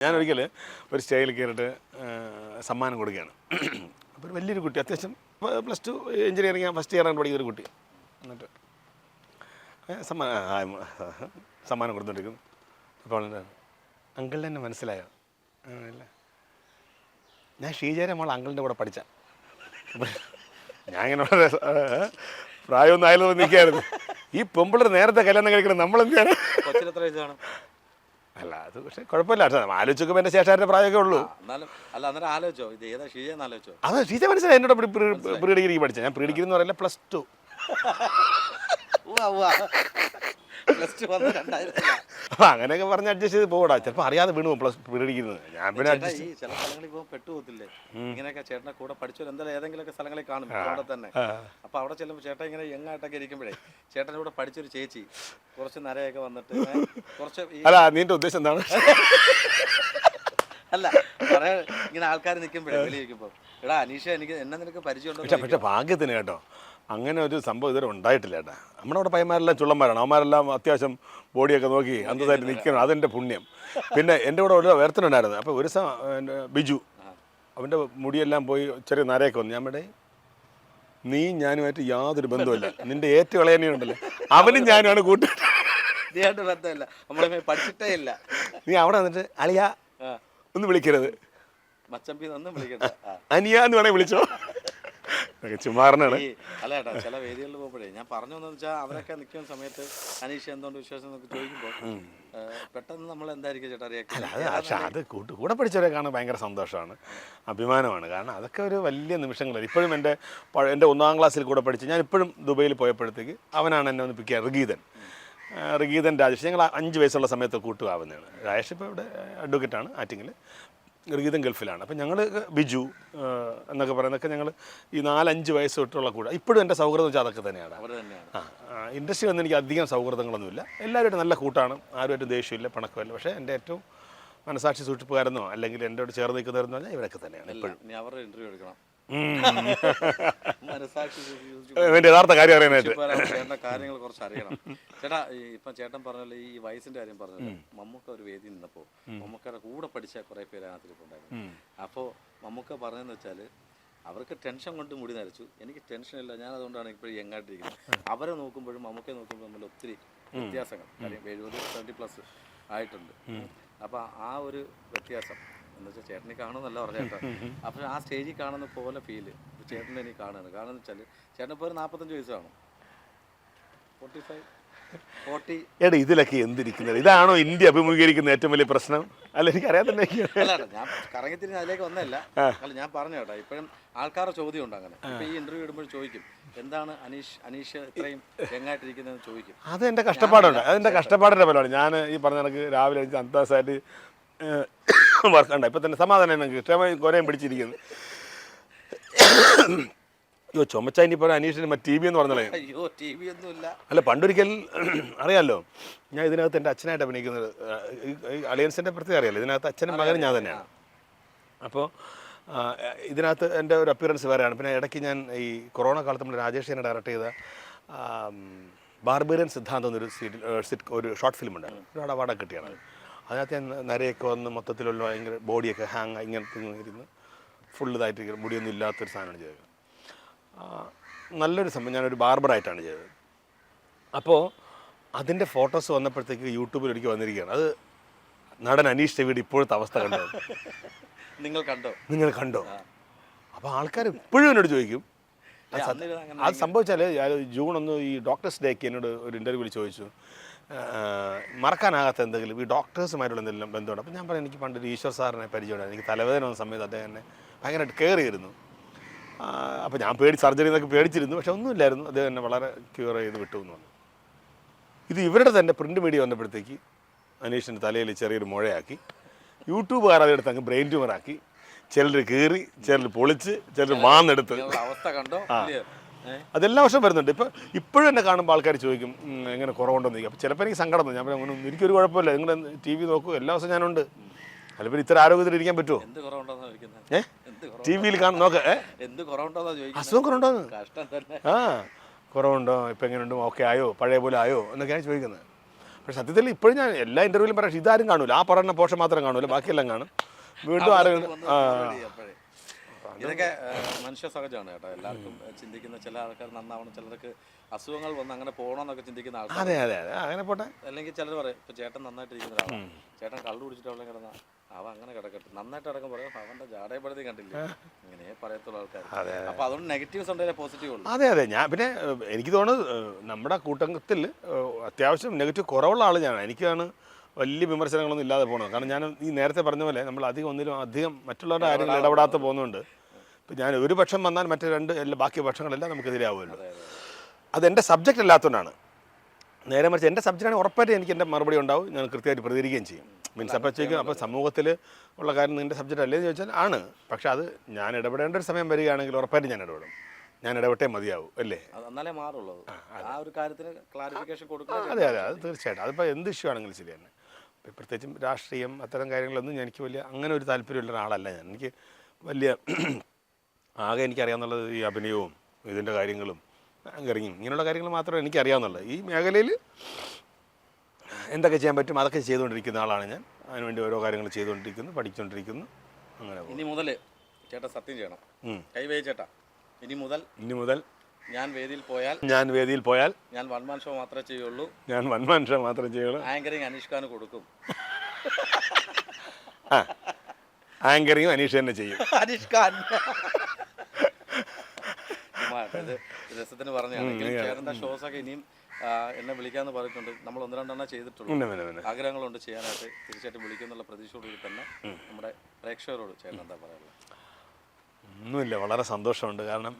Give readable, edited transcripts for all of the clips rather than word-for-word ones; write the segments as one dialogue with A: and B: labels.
A: ഞാൻ ഒരിക്കൽ ഒരു സ്റ്റേജിൽ കയറിയിട്ട് സമ്മാനം കൊടുക്കുകയാണ്. അപ്പോൾ ഒരു വലിയൊരു കുട്ടി, അത്യാവശ്യം +2 എഞ്ചിനീയറിംഗ് ഫസ്റ്റ് ഇയറാണ് പഠിക്കുന്ന ഒരു കുട്ടി. എന്നിട്ട് സമ്മാനം കൊടുത്തുകൊണ്ടിരിക്കുന്നു. അപ്പോൾ അങ്കിളിനെ എന്നെ മനസ്സിലായോ? ഇല്ല, ഞാൻ ഷീജയുടെ മോൾ അങ്കിളിൻ്റെ കൂടെ പഠിച്ച. ഞാൻ ഇങ്ങനെ വളരെ പ്രായമൊന്നും ആയാലും നിൽക്കായിരുന്നു. ഈ പെമ്പിള്ളർ നേരത്തെ കല്യാണം കഴിക്കണം, നമ്മളെന്താണ്? അല്ല, അത് പക്ഷേ കുഴപ്പമില്ല. ആലോചിച്ചൊക്കെ എൻ്റെ ശേഷാരുടെ പ്രായമൊക്കെ ഉള്ളൂ. അത് ഷീജ മനസ്സിലായി. എന്നോട് പ്രീ ഡിഗ്രിക്ക് പഠിച്ചത്. ഞാൻ പ്രീ ഡിഗ്രി എന്ന് പറയില്ല, +2. അപ്പൊ അങ്ങനെയൊക്കെ പറഞ്ഞ് അഡ്ജസ്റ്റ് ചെയ്ത് പോകടാ. ചിലപ്പോൾ അറിയാതെ വീണു പ്രീ ഡിഗ്രി. ഞാൻ പിന്നെ അഡ്ജസ്റ്റ്
B: ചില സ്ഥലങ്ങളിൽ പോകുമ്പോൾ പെട്ടുപോകത്തില്ലേ? ഇങ്ങനെയൊക്കെ ചേട്ടനെ കൂടെ പഠിച്ചവർ എന്തായാലും ഏതെങ്കിലുമൊക്കെ സ്ഥലങ്ങളിൽ കാണും അവിടെ തന്നെ. അപ്പൊ അവിടെ ചെല്ലുമ്പോൾ ചേട്ടൻ ഇങ്ങനെ യങ്ങായിട്ടൊക്കെ ഇരിക്കുമ്പോഴേ ചേട്ടൻ്റെ കൂടെ പഠിച്ചൊരു ചേച്ചി കുറച്ച് നരയൊക്കെ വന്നിട്ട് കുറച്ച്
A: അല്ല, നിന്റെ ഉദ്ദേശം എന്താണ്?
B: അല്ല, പറയാ ഇങ്ങനെ ആൾക്കാർ നിൽക്കുമ്പോഴേ വെളിയിരിക്കുമ്പോൾ, എടാ അനീഷ എനിക്ക് എന്നെ നിനക്ക് പരിചയമുണ്ടോ?
A: പക്ഷേ ഭാഗ്യത്തിന് കേട്ടോ അങ്ങനെ ഒരു സംഭവം ഇതുവരെ ഉണ്ടായിട്ടില്ല കേട്ടാ. നമ്മുടെ അവിടെ പയ്യന്മാരെല്ലാം ചുള്ളന്മാരാണ്. അവന്മാരെല്ലാം അത്യാവശ്യം ബോഡിയൊക്കെ നോക്കി അന്തതായിട്ട് നിൽക്കണം. അതെൻ്റെ പുണ്യം. പിന്നെ എൻ്റെ കൂടെ ഒരു വേർത്തനുണ്ടായിരുന്നു. അപ്പോൾ ഒരു ബിജു, അവൻ്റെ മുടിയെല്ലാം പോയി ചെറിയ നരയൊക്കെ വന്നു. ഞാൻ ഇവിടെ നീ ഞാനുമായിട്ട് യാതൊരു ബന്ധമില്ല, നിൻ്റെ ഏറ്റവും ഇളയനെയുണ്ടല്ലോ അവനും ഞാനുമാണ്
B: കൂട്ടുകാരായിട്ട് ബന്ധമില്ല, നമ്മളെ പഠിച്ചിട്ടേ ഇല്ല.
A: നീ അവിടെ വന്നിട്ട് അളിയ ഒന്ന് വിളിക്കരുത്,
B: മച്ചമ്പി ഒന്നും വിളിക്കരുത്,
A: അനിയ എന്ന് വേണേൽ വിളിച്ചോ. ചുമാറിനാണ്.
B: അല്ല ചേട്ടാ, ചില വേദികളിൽ പോകുമ്പോഴേ ഞാൻ പറഞ്ഞു വന്നെന്ന് വെച്ചാൽ അവരൊക്കെ നിൽക്കുന്ന സമയത്ത് അനീഷ എന്തുകൊണ്ട് വിശ്വാസം എന്നൊക്കെ ചോദിക്കുമ്പോൾ പെട്ടെന്ന് നമ്മൾ എന്തായിരിക്കും ചേട്ടാ റിയാക്ഷൻ?
A: പക്ഷേ അത് കൂടെ പഠിച്ചവരെ കാണാൻ ഭയങ്കര സന്തോഷമാണ്, അഭിമാനമാണ്. കാരണം അതൊക്കെ ഒരു വലിയ നിമിഷങ്ങളാണ്. ഇപ്പോഴും എൻ്റെ 1ാം ക്ലാസ്സിൽ കൂടെ പഠിച്ച് ഞാൻ ഇപ്പോഴും ദുബൈയിൽ പോയപ്പോഴത്തേക്ക് അവനാണ് എന്നെ ഒന്ന് പിക്ക് ചെയ്യുക. റിഗീതൻ രാജേഷ്. ഞങ്ങൾ 5 വയസ്സുള്ള സമയത്ത് കൂട്ടുകാവുന്നതാണ്. രാജേഷ് ഇപ്പോൾ ഇവിടെ അഡ്വക്കേറ്റാണ് ആറ്റിങ്ങിൽ, റിഗീതൻ ഗൾഫിലാണ്. അപ്പം ഞങ്ങൾ ബിജു എന്നൊക്കെ പറയുന്നതൊക്കെ ഞങ്ങൾ ഈ 4-5 വയസ്സ് തൊട്ടുള്ള കൂടെ ഇപ്പോഴും എൻ്റെ സൗഹൃദം വെച്ചാൽ അതൊക്കെ തന്നെയാണ്. ഇൻഡസ്ട്രി വന്ന് എനിക്ക് അധികം സൗഹൃദങ്ങളൊന്നുമില്ല. എല്ലാവരുമായിട്ട് നല്ല കൂട്ടാണ്, ആരുമായിട്ടും ദേഷ്യമില്ല, പണക്കമില്ല. പക്ഷേ എൻ്റെ ഏറ്റവും മനസാക്ഷി സൂക്ഷിപ്പുകാരെന്നോ അല്ലെങ്കിൽ എൻ്റെ കൂടെ ചേർന്ന് നിൽക്കുന്നവരെന്ന് പറഞ്ഞാൽ ഇവരൊക്കെ തന്നെയാണ് ഇപ്പോഴും.
B: അവരുടെ ഇൻ്റർവ്യൂ എടുക്കണം,
A: യഥാർത്ഥ കാര്യം അറിയാനായിട്ട്.
B: ചേട്ടൻ്റെ കാര്യങ്ങൾ കുറച്ച് അറിയണം. ചേട്ടാ, ഇപ്പം ചേട്ടൻ പറഞ്ഞല്ലോ ഈ വയസ്സിൻ്റെ കാര്യം പറഞ്ഞല്ലോ. മമ്മൂക്ക ഒരു വേദി നിന്നപ്പോൾ മമ്മൂക്കയുടെ കൂടെ പഠിച്ച കുറേ പേര് അതിനകത്ത് ഉണ്ടായിരുന്നു. അപ്പോൾ മമ്മൂക്ക പറഞ്ഞതെന്ന് വെച്ചാൽ അവർക്ക് ടെൻഷൻ കൊണ്ട് മുടി നരച്ചു, എനിക്ക് ടെൻഷനില്ല, ഞാൻ അതുകൊണ്ടാണ് ഇപ്പോഴും യങ്ങായിട്ടിരിക്കുന്നത്. അവരെ നോക്കുമ്പോഴും മമ്മൂക്കയെ നോക്കുമ്പോൾ നമ്മൾ ഒത്തിരി വ്യത്യാസങ്ങൾ, കാര്യം 70-70+ ആയിട്ടുണ്ട്. അപ്പോൾ ആ ഒരു വ്യത്യാസം എന്ന് വെച്ചാൽ ചേട്ടനെ കാണുമെന്നല്ല പറഞ്ഞേട്ടോ. അപ്പോൾ ആ സ്റ്റേജിൽ കാണുന്ന പോലെ ഫീല് ചേട്ടനെ എനിക്ക് കാണുന്നത് വെച്ചാൽ ചേട്ടനിപ്പോൾ ഒരു 45 വയസ്സ് കാണും, 40.
A: എടാ, ഇതിലൊക്കെ എന്തിരിക്കുന്നത്? ഇതാണോ ഇന്ത്യ അഭിമുഖീകരിക്കുന്ന ഏറ്റവും വലിയ പ്രശ്നം? അല്ല, എനിക്കറിയാൻ തന്നെ.
B: അല്ല, ഞാൻ കറങ്ങിത്തിരിഞ്ഞ് അതിലേക്ക് വന്നല്ല. അല്ല, ഞാൻ പറഞ്ഞു കേട്ടോ, ഇപ്പോഴും ആൾക്കാരുടെ ചോദ്യം ഉണ്ട് അങ്ങനെ. ഇപ്പം ഈ ഇൻ്റർവ്യൂ ഇടുമ്പോൾ ചോദിക്കും, എന്താണ് അനീഷ് ഇത്രയും യങ്ങായിട്ടിരിക്കുന്നതെന്ന് ചോദിക്കും.
A: അത് എൻ്റെ കഷ്ടപ്പാടുണ്ട്, അതെൻ്റെ കഷ്ടപ്പാടിൻ്റെ ഫലമാണ്. ഞാൻ ഈ പറഞ്ഞ കണക്ക് രാവിലെ അന്തസ്സായിട്ട് വർക്കുണ്ട്. ഇപ്പം തന്നെ സമാധാനം എനിക്ക് ക്ഷമയും കുറേയും പിടിച്ചിരിക്കുന്നു. അയ്യോ, ചുമച്ചായി പോലെ അനീഷിന് TV എന്ന് പറഞ്ഞോളേ.
B: അയ്യോ, TV ഒന്നുമില്ല.
A: അല്ല, പണ്ടൊരിക്കൽ അറിയാമല്ലോ, ഞാൻ ഇതിനകത്ത് എൻ്റെ അച്ഛനായിട്ട് അഭിനയിക്കുന്നത്. അലയൻസിൻ്റെ പ്രത്യേകം അറിയാമല്ലോ, ഇതിനകത്ത് അച്ഛനും മകനും ഞാൻ തന്നെയാണ്. അപ്പോൾ ഇതിനകത്ത് എൻ്റെ ഒരു അപ്പിയറൻസ് വേറെയാണ്. പിന്നെ ഇടയ്ക്ക് ഞാൻ ഈ കൊറോണ കാലത്ത് നമ്മൾ രാജേഷ് എന്നെ ഡയറക്റ്റ് ചെയ്ത ബാർബേറിയൻ സിദ്ധാന്തം ഒരു ഷോർട്ട് ഫിലിമുണ്ട്. ഒരുപാട് അവാർഡൊക്കെ കിട്ടിയാണ്. അതിനകത്ത് ഞാൻ നരയൊക്കെ വന്ന് മൊത്തത്തിലുള്ള ഭയങ്കര ബോഡിയൊക്കെ ഇങ്ങനത്തെ ഇരുന്ന് ഫുൾ ഇതായിട്ട് മുടിയൊന്നും ഇല്ലാത്തൊരു സാധനമാണ് ചെയ്തത്. നല്ലൊരു സംഭവം. ഞാനൊരു ബാർബറായിട്ടാണ് ചെയ്തത്. അപ്പോൾ അതിൻ്റെ ഫോട്ടോസ് വന്നപ്പോഴത്തേക്ക് യൂട്യൂബിൽ ഒരിക്കൽ വന്നിരിക്കുകയാണ്. അത് നടൻ അനീഷ് ചെവിയുടെ ഇപ്പോഴത്തെ അവസ്ഥ കണ്ടോ? നിങ്ങൾ കണ്ടോ? അപ്പോൾ ആൾക്കാർ ഇപ്പോഴും എന്നോട് ചോദിക്കും. അത് സംഭവിച്ചാൽ ജൂൺ 1 ഈ ഡോക്ടേഴ്സ് ഡേക്ക് എന്നോട് ഒരു ഇൻ്റർവ്യൂവിൽ ചോദിച്ചു, മറക്കാനാകാത്ത എന്തെങ്കിലും ഈ ഡോക്ടേഴ്സുമായിട്ടുള്ള എന്തെങ്കിലും ബന്ധമുണ്ട്. അപ്പോൾ ഞാൻ പറഞ്ഞു, എനിക്ക് പണ്ടൊരു ഈശ്വർ സാറിനെ പരിചയമുണ്ടായിരുന്നു. എനിക്ക് തലവേദന വന്ന സമയത്ത് അദ്ദേഹം എന്നെ ഭയങ്കരമായിട്ട് കെയർ ചെയ്തിരുന്നു. അപ്പോൾ ഞാൻ സർജറി എന്നൊക്കെ പേടിച്ചിരുന്നു. പക്ഷെ ഒന്നുമില്ലായിരുന്നു, അദ്ദേഹം എന്നെ വളരെ ക്യൂർ ചെയ്ത് വിട്ടു എന്ന് പറഞ്ഞു. ഇത് ഇവരുടെ തന്നെ പ്രിൻ്റ് മീഡിയ വന്നപ്പോഴത്തേക്ക് അനീഷിൻ്റെ തലയിൽ ചെറിയൊരു മുഴയാക്കി, യൂട്യൂബുകാർ അതെടുത്ത് അങ്ങ് ബ്രെയിൻ ട്യൂമറാക്കി. ചിലർ കീറി, ചിലർ പൊളിച്ച്, ചിലർ മാന്നെടുത്ത്.
B: അവസ്ഥ കണ്ടോ?
A: അതെല്ലാ വർഷം വരുന്നുണ്ട്. ഇപ്പോഴും എന്നെ കാണുമ്പോൾ ആൾക്കാർ ചോദിക്കും, എങ്ങനെ കുറവുണ്ടോന്ന് ചോദിക്കും. അപ്പോൾ ചിലപ്പോൾ എനിക്ക് സങ്കടം തോന്നും. ഞാൻ പറഞ്ഞു, എനിക്കൊരു കുഴപ്പമില്ല, നിങ്ങൾ TV നോക്കൂ, എല്ലാ ദിവസവും ഞാനുണ്ട്. അല്ലെങ്കിൽ ഇത്ര ആരോഗ്യത്തിൽ ഇരിക്കാൻ പറ്റുമോ? TV നോക്ക അസുഖം കുറവുണ്ടോന്ന്. കുറവുണ്ടോ, ഇപ്പം എങ്ങനെയുണ്ടോ, ഓക്കെ ആയോ, പഴയ പോലെ ആയോ എന്നൊക്കെയാണ് ചോദിക്കുന്നത്. പക്ഷെ സത്യത്തിൽ ഇപ്പോഴും ഞാൻ എല്ലാ ഇൻ്റർവ്യൂവിലും പറയാം ഇതാരും കാണൂല, ആ പറയുന്ന പോർഷൻ മാത്രം കാണൂല, ബാക്കിയെല്ലാം കാണും. വീണ്ടും ആരെങ്കിലും
B: ഇതൊക്കെ മനുഷ്യ സഹജമാണ് കേട്ടോ. എല്ലാവർക്കും ചിന്തിക്കുന്ന ചില ആൾക്കാർ നന്നാവണം, ചിലർക്ക് അസുഖങ്ങൾ വന്ന് അങ്ങനെ പോകണമെന്നൊക്കെ ചിന്തിക്കുന്ന ആൾക്കാർ.
A: അതെ അതെ അതെ അങ്ങനെ പോട്ടെ.
B: അല്ലെങ്കിൽ ചിലർ പറയും ഇപ്പൊ ചേട്ടൻ നന്നായിട്ടിരിക്കുന്ന ഒരാളാണ്, ചേട്ടൻ കള്ളു കുടിച്ചിട്ട് അവിടെ കിടന്ന അവൻ അങ്ങനെ കിടക്കട്ടെ, നന്നായിട്ട് അടക്കം പറയാം അവന്റെ ജാടയപ്പെടുത്തി കണ്ടില്ലേ, ഇങ്ങനെ പറയത്തുള്ള ആൾക്കാർ. അപ്പൊ അതുകൊണ്ട് നെഗറ്റീവ്സ് ഉണ്ടെങ്കിൽ പോസിറ്റീവ് ഉള്ളൂ.
A: അതെ അതെ ഞാൻ പിന്നെ എനിക്ക് തോന്നുന്നു നമ്മുടെ കൂട്ടത്തിൽ അത്യാവശ്യം നെഗറ്റീവ് കുറവുള്ള ആൾ ഞാനാണ്. എനിക്കാണ് വലിയ വിമർശനങ്ങളൊന്നും ഇല്ലാതെ പോകുന്നത്. കാരണം ഞാൻ ഈ നേരത്തെ പറഞ്ഞ പോലെ നമ്മൾ അധികം മറ്റുള്ളവരുടെ കാര്യങ്ങൾ ഇടപെടാതെ പോകുന്നുണ്ട്. ഇപ്പം ഞാൻ ഒരു പക്ഷം വന്നാൽ മറ്റേ ബാക്കി പക്ഷങ്ങളെല്ലാം നമുക്കെതിരെ ആവുമല്ലോ. അതെൻ്റെ സബ്ജക്റ്റ് അല്ലാത്തതുകൊണ്ടാണ്. നേരെ മറിച്ച് എൻ്റെ സബ്ജക്റ്റാണെങ്കിൽ ഉറപ്പായിട്ട് എനിക്ക് എൻ്റെ മറുപടി ഉണ്ടാവും, ഞാൻ കൃത്യമായിട്ട് പ്രതികരിക്കുകയും ചെയ്യും. മീൻസ് അപ്പോൾ ചോദിക്കും അപ്പോൾ സമൂഹത്തിൽ ഉള്ള കാര്യം നിൻ്റെ സബ്ജക്റ്റ് അല്ലേന്ന് ചോദിച്ചാൽ ആണ്. പക്ഷെ അത് ഞാൻ ഇടപെടേണ്ട ഒരു സമയം വരികയാണെങ്കിൽ ഉറപ്പായിട്ട് ഞാൻ ഇടപെടും. ഞാൻ ഇടപെട്ടേ മതിയാവും അല്ലേ,
B: എന്നാലേ മാറുള്ളൂ. ആ ഒരു കാര്യത്തിന് ക്ലാരിഫിക്കേഷൻ കൊടുക്കുക.
A: അതെ അതെ അത് തീർച്ചയായിട്ടും. അതിപ്പോൾ എന്ത് ഇഷ്യൂ ആണെങ്കിലും ശരി തന്നെ. പ്രത്യേകിച്ചും രാഷ്ട്രീയം അത്തരം കാര്യങ്ങളൊന്നും എനിക്ക് വലിയ അങ്ങനെ ഒരു താല്പര്യമുള്ള ഒരാളല്ല ഞാൻ. എനിക്ക് വലിയ ആകെ എനിക്കറിയാവുന്നുള്ളത് ഈ അഭിനയവും ഇതിൻ്റെ കാര്യങ്ങളും ആങ്കറിങ്ങും ഇങ്ങനെയുള്ള കാര്യങ്ങൾ മാത്രമേ എനിക്കറിയാവുന്നുള്ളൂ. ഈ മേഖലയിൽ എന്തൊക്കെ ചെയ്യാൻ പറ്റും അതൊക്കെ ചെയ്തുകൊണ്ടിരിക്കുന്ന ആളാണ് ഞാൻ. അതിനുവേണ്ടി ഓരോ കാര്യങ്ങൾ ചെയ്തുകൊണ്ടിരിക്കുന്നു, പഠിച്ചുകൊണ്ടിരിക്കുന്നു. അങ്ങനെ
B: ഇനി മുതൽ ചേട്ടാ സത്യം ചെയ്യണം, കൈവേ ചേട്ടാ, ഇനി മുതൽ ഞാൻ വേദിയിൽ പോയാൽ ഞാൻ വൺ മാൻ ഷോ മാത്രമേ ചെയ്യുള്ളൂ. ആങ്കറിങ് അനീഷ് കൊടുക്കും.
A: ആങ്കറിങ്ങും അനീഷ് തന്നെ ചെയ്യും.
B: അനീഷ് ഖാൻ രസത്തിന് പറഞ്ഞാണ്. ചേട്ടൻ്റെ ഷോസ് ഒക്കെ ഇനിയും എന്നെ വിളിക്കാന്ന് പറഞ്ഞിട്ടുണ്ട്. നമ്മൾ 1-2 ചെയ്തിട്ടുള്ളൂ. ആഗ്രഹങ്ങളുണ്ട് ചെയ്യാനായിട്ട്. തീർച്ചയായിട്ടും വിളിക്കുന്നുള്ള പ്രതീക്ഷയോടുകൂടി തന്നെ നമ്മുടെ പ്രേക്ഷകരോട് ചേട്ടൻ എന്താ പറയാനുള്ളത്?
A: ഒന്നുമില്ല, വളരെ സന്തോഷമുണ്ട്. കാരണം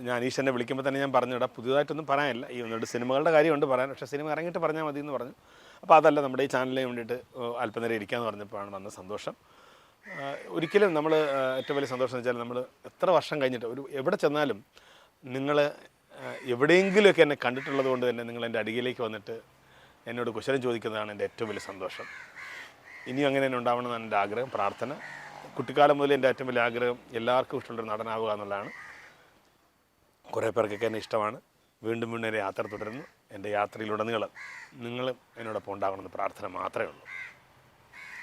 A: ഞാൻ അനീഷ് എന്നെ വിളിക്കുമ്പോൾ തന്നെ ഞാൻ പറഞ്ഞിടാം പുതിയതായിട്ടൊന്നും പറയാനില്ല. ഈ 1-2 സിനിമകളുടെ കാര്യമുണ്ട് പറയാൻ, പക്ഷേ സിനിമ ഇറങ്ങിയിട്ട് പറഞ്ഞാൽ മതി എന്ന് പറഞ്ഞു. അപ്പോൾ അതല്ല, നമ്മുടെ ഈ ചാനലിന് വേണ്ടിയിട്ട് അല്പനേരം ഇരിക്കാമെന്ന് പറഞ്ഞപ്പോഴാണ് വന്ന സന്തോഷം. ഒരിക്കലും നമ്മൾ ഏറ്റവും വലിയ സന്തോഷം എന്ന് വെച്ചാൽ നമ്മൾ എത്ര വർഷം കഴിഞ്ഞിട്ട് എവിടെ ചെന്നാലും നിങ്ങൾ എവിടെയെങ്കിലുമൊക്കെ എന്നെ കണ്ടിട്ടുള്ളത് കൊണ്ട് തന്നെ നിങ്ങൾ എൻ്റെ അടിയിലേക്ക് വന്നിട്ട് എന്നോട് കുശലം ചോദിക്കുന്നതാണ് എൻ്റെ ഏറ്റവും വലിയ സന്തോഷം. ഇനിയും അങ്ങനെ തന്നെ ഉണ്ടാവണമെന്നാണ് എൻ്റെ ആഗ്രഹം, പ്രാർത്ഥന. കുട്ടിക്കാലം മുതൽ എൻ്റെ ഏറ്റവും വലിയ ആഗ്രഹം എല്ലാവർക്കും ഇഷ്ടമുള്ളൊരു നടനാവുക എന്നുള്ളതാണ്. കുറേ പേർക്കൊക്കെ എന്നെ ഇഷ്ടമാണ്. വീണ്ടും എൻ്റെ യാത്ര തുടരുന്നു. എൻ്റെ യാത്രയിലുടനീളം നിങ്ങളും എന്നോടൊപ്പം ഉണ്ടാകണമെന്ന് പ്രാർത്ഥന മാത്രമേ ഉള്ളൂ.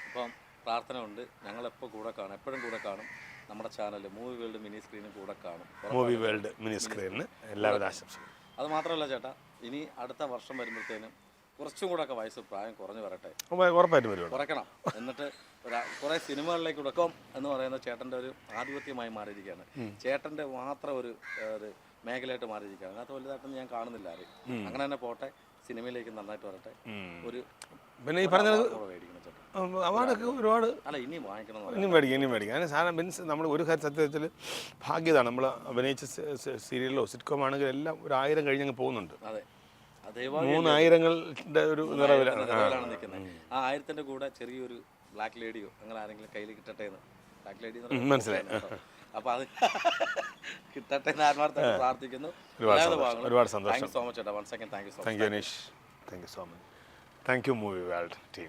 B: അപ്പം പ്രാർത്ഥന ഉണ്ട്, ഞങ്ങളെപ്പോൾ കൂടെ കാണും, എപ്പോഴും കൂടെ കാണും. നമ്മുടെ ചാനൽ മൂവി വേൾഡ് മിനി സ്ക്രീനും കൂടെ കാണും.
A: മൂവി വേൾഡ് മിനി സ്ക്രീനിന് എല്ലാവിധ ആശംസകളും.
B: അത് മാത്രമല്ല ചേട്ടാ, ഇനി അടുത്ത വർഷം വരുമ്പോഴത്തേനും കുറച്ചും കൂടെ ഒക്കെ വയസ്സ് പ്രായം കുറഞ്ഞു വരട്ടെ.
A: ഉറപ്പായിട്ടും വരും,
B: കുറയ്ക്കണം. എന്നിട്ട് കുറേ സിനിമകളിലേക്ക് ഉടക്കം എന്ന് പറയുന്ന ചേട്ടൻ്റെ ഒരു ആധിപത്യമായി മാറിയിരിക്കുകയാണ്. ചേട്ടൻ്റെ മാത്രം ഒരു മേഖലയായിട്ട് മാറിയിരിക്കുകയാണ്. അതിനകത്ത് വലുതായിട്ടൊന്നും ഞാൻ കാണുന്നില്ല ആരും. അങ്ങനെ തന്നെ പോട്ടെ, സിനിമയിലേക്ക് നന്നായിട്ട് വരട്ടെ. ഒരു
A: പിന്നെ ഈ പറഞ്ഞത് അവാർഡൊക്കെ ഒരുപാട്
B: ഇനിയും
A: മേടിക്കും. അതിന് സാധനം മീൻസ് നമ്മൾ ഒരു കാര്യം സത്യത്തിൽ ഭാഗ്യതാണ്. നമ്മൾ അഭിനയിച്ച സീരിയലിലോ സിറ്റ്കോം ആണെങ്കിലും എല്ലാം 1000 കഴിഞ്ഞങ്ങ് പോകുന്നുണ്ട്. 3000ങ്ങളുടെ ഒരു നിറവിലാണ്
B: നിൽക്കുന്നത്. ആ 1000ന്റെ കൂടെ ചെറിയൊരു ബ്ലാക്ക് ലേഡിയോ അങ്ങനെ ആരെങ്കിലും കയ്യിൽ കിട്ടട്ടെ എന്ന്. ബ്ലാക്ക് ലേഡി
A: മനസ്സിലായി.
B: അപ്പൊ അത് കിട്ടട്ടെ എന്ന് ആത്മാർത്ഥമായിട്ട് പ്രാർത്ഥിക്കുന്നു.
A: ഒരുപാട് സന്തോഷം.
B: താങ്ക് യു സോ മച്ച് ചേട്ടാ. Once again thank you so much.
A: Thank you Aneesh. Thank you so much. Thank you movie world team.